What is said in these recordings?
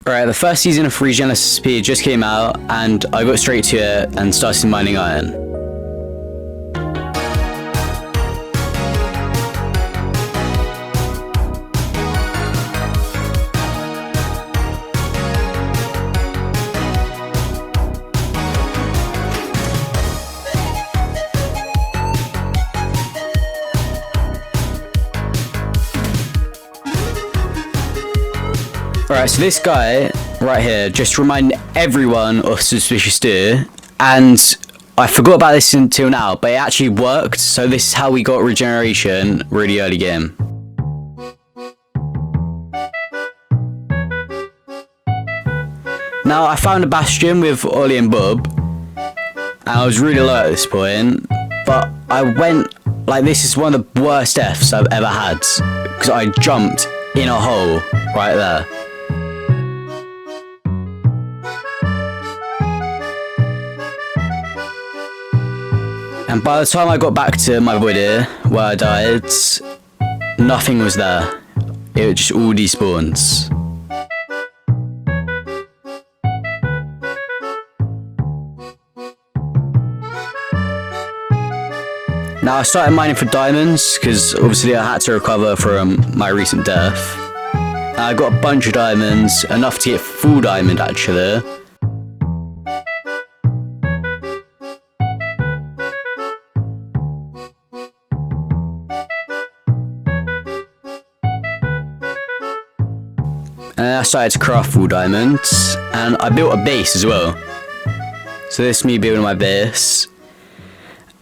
Alright, the first season of Regenless SMP just came out, and I got straight to it and started mining iron. Alright, so this guy right here just reminded everyone of Suspicious Stew, and I forgot about this until now, but it actually worked, so this is how we got regeneration really early game. Now, I found a bastion with Ollie and Bob, and I was really low at this point, but I went, like, this is one of the worst deaths I've ever had, because I jumped in a hole right there. And by the time I got back to my body where I died, nothing was there. It was just all despawns. Now I started mining for diamonds because obviously I had to recover from my recent death. And I got a bunch of diamonds, enough to get full diamond actually. And then I started to craft full diamonds, and I built a base as well. So this is me building my base.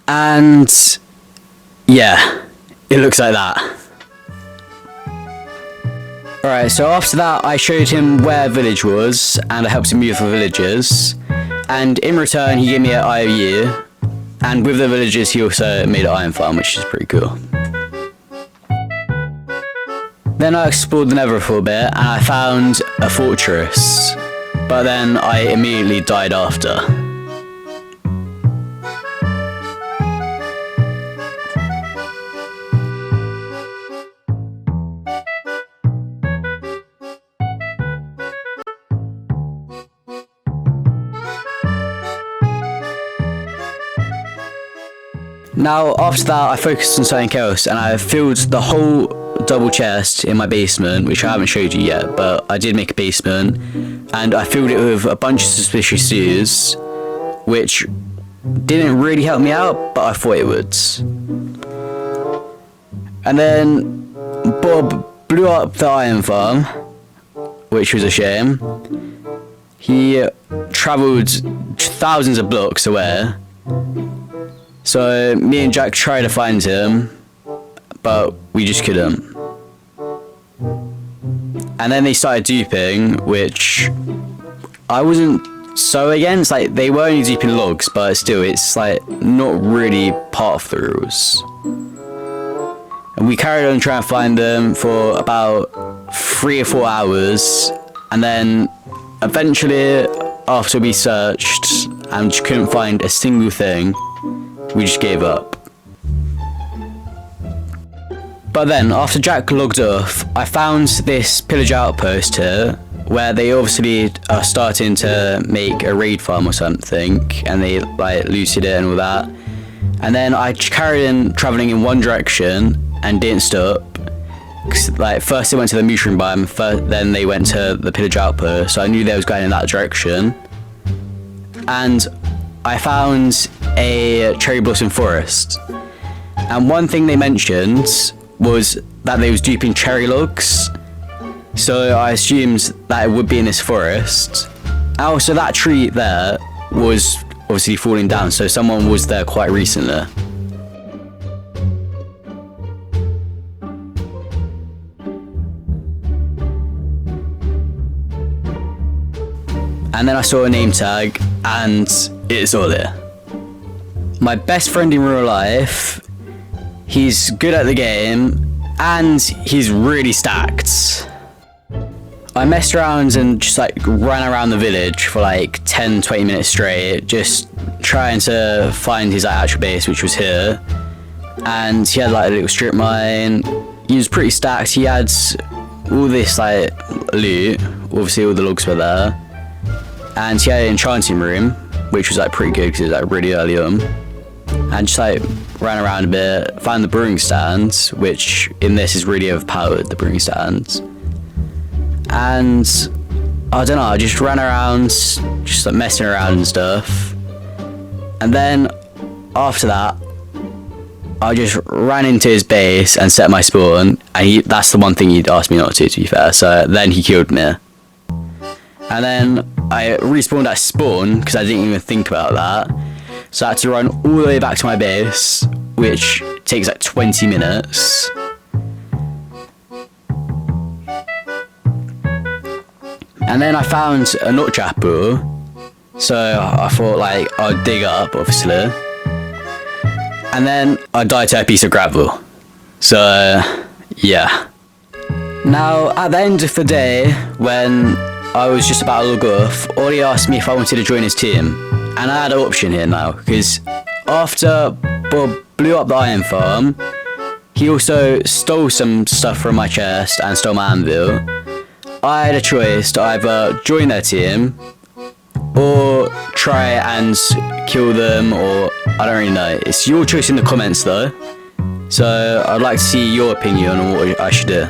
And yeah, it looks like that. Alright, so after that I showed him where a village was, and I helped him move the villages. And in return he gave me an IOU, and with the villages he also made an iron farm, which is pretty cool. Then I explored the nether for a bit, and I found a fortress, but then I immediately died after. Now, after that, I focused on something else, and I filled the whole double chest in my basement, which I haven't showed you yet, but I did make a basement, and I filled it with a bunch of suspicious stews, which didn't really help me out, but I thought it would. And then Bob blew up the iron farm, which was a shame. He travelled thousands of blocks away, so me and Jack tried to find him, but we just couldn't. And then they started duping, which I wasn't so against. Like, they were only duping logs, but still, it's like not really part of the rules. And we carried on trying to find them for about 3 or 4 hours, and then eventually, after we searched and just couldn't find a single thing, we just gave up. But then, after Jack logged off, I found this pillage outpost here, where they obviously are starting to make a raid farm or something, and they like looted it and all that. And then I carried on travelling in one direction and didn't stop. Cause, like, first they went to the mushroom biome, then they went to the pillage outpost, so I knew they was going in that direction. And I found a cherry blossom forest. And one thing they mentioned was that they was duping cherry logs, so I assumed that it would be in this forest. And also that tree there was obviously falling down, so someone was there quite recently. And then I saw a name tag, and it's all there. My best friend in real life, he's good at the game, and he's really stacked. I messed around and just like ran around the village for like 10-20 minutes straight, just trying to find his actual base, which was here. And he had like a little strip mine. He was pretty stacked. He had all this like loot. Obviously all the logs were there, and he had an enchanting room, which was like pretty good because it was like really early on. And just like ran around a bit, found the brewing stand, which in this is really overpowered, the brewing stand. And I don't know, I just ran around, just like messing around and stuff. And then after that, I just ran into his base and set my spawn, and that's the one thing he'd asked me not to be fair, so then he killed me. And then I respawned at spawn, because I didn't even think about that. So I had to run all the way back to my base, which takes like 20 minutes. And then I found a nut chapel, so I thought like I'd dig up, obviously. And then I died to a piece of gravel. So yeah. Now at the end of the day, when I was just about to log off, Ollie asked me if I wanted to join his team. And I had an option here now, because after Bob blew up the iron farm, he also stole some stuff from my chest and stole my anvil. I had a choice to either join their team or try and kill them, or I don't really know. It's your choice in the comments though. So I'd like to see your opinion on what I should do.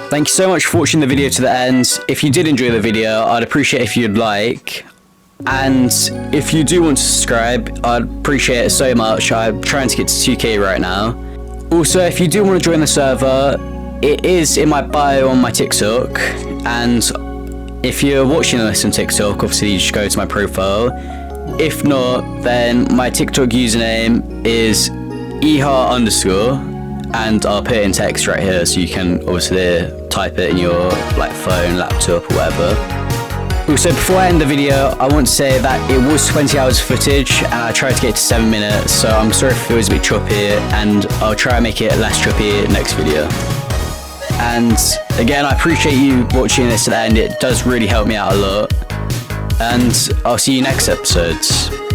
Thank you so much for watching the video to the end. If you did enjoy the video, I'd appreciate if you'd like. And if you do want to subscribe, I'd appreciate it so much. I'm trying to get to 2k right now. Also, if you do want to join the server, it is in my bio on my TikTok. And if you're watching this on TikTok, obviously you just go to my profile. If not, then my TikTok username is ehar_, and I'll put it in text right here, so you can obviously type it in your like phone, laptop, or whatever. Also, before I end the video, I want to say that it was 20 hours of footage, and I tried to get to 7 minutes, so I'm sorry if it was a bit choppy, and I'll try and make it less choppy next video. And again, I appreciate you watching this to the end. It does really help me out a lot, and I'll see you next episode.